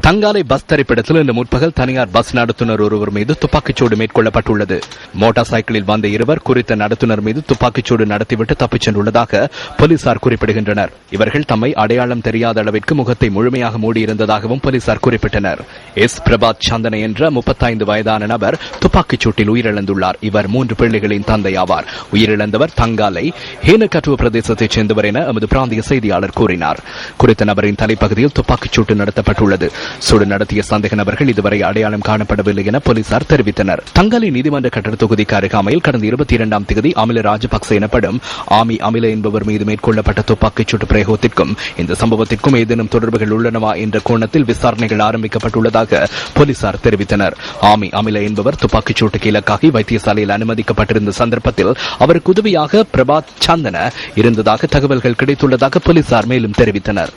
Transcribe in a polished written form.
Tangalle bus திரைப்படத்தில் இன்று முற்பகல் தனியார் பஸ் நடத்துனர் ஒருவர் மீது துப்பாக்கிச்சூடு மேற்கொள்ளப்பட்டுள்ளது. மோட்டார் சைக்கிளில் வந்த இருவர் குறித்த நடத்துனர் மீது துப்பாக்கிச்சூடு நடத்திவிட்டு தப்பிச் சென்றுள்ளதாக போலீசார் குறிப்பிடுகின்றனர். இவர்கள் தம்மை அடையாளம் தெரியாத அளவிற்கு முகத்தை முழுமையாக மூடியிருந்ததாகவும் போலீசார் குறிப்பிட்டனர். எஸ். பிரபாத் சந்தன என்ற 35 வயதான நபர் துப்பாக்கிச்சூட்டில் உயிரிழந்துள்ளார். இவர் 3 பிள்ளைகளின் தந்தை ஆவார். உயிரிழந்தவர் தங்காலை ஹேனகட்டுவ பிரதேசத்தைச் சேர்ந்தவர் என எமது பிராந்திய செய்தியாளர் கூறினார். குறித்த நபரின் தலைப்பகுதியில் துப்பாக்கிச்சூட்டு நடத்தப்பட்டுள்ளது. சூடு நடத்திய சந்தேக நபர்கள் இதுவரை அடையாளம் காணப்படவில்லை என போலீசார் தெரிவித்தனர். தங்காலை நீதிமன்ற கட்டட தொகுதிக்கு அருகாமையில் கடந்த 22ஆம் தேதி அமில ராஜபக்சே எனப்படும் ஆமி அமில என்பவர் மீது மேற்கொள்ளப்பட்ட துப்பாக்கிச்சூட்டு பிரயோகத்திற்கும் இந்த சம்பவத்திற்கும் ஏதேனும் தொடர்புகள் உள்ளனவா என்ற கோணத்தில் விசாரணைகள் ஆரம்பிக்கப்பட்டுள்ளதாக போலீசார் தெரிவித்தனர். ஆமி அமில என்பவர் துப்பாக்கிச்சூட்டுக்கு இலக்காகி வைத்தியசாலையில் அனுமதிக்கப்பட்டிருந்த சந்தர்ப்பத்தில் அவருக்கு உதவியாக பிரபாத் சந்தன இருந்ததாக தகவல்கள் கிடைத்துள்ளதாக போலீசார் மேலும் தெரிவித்தனர்.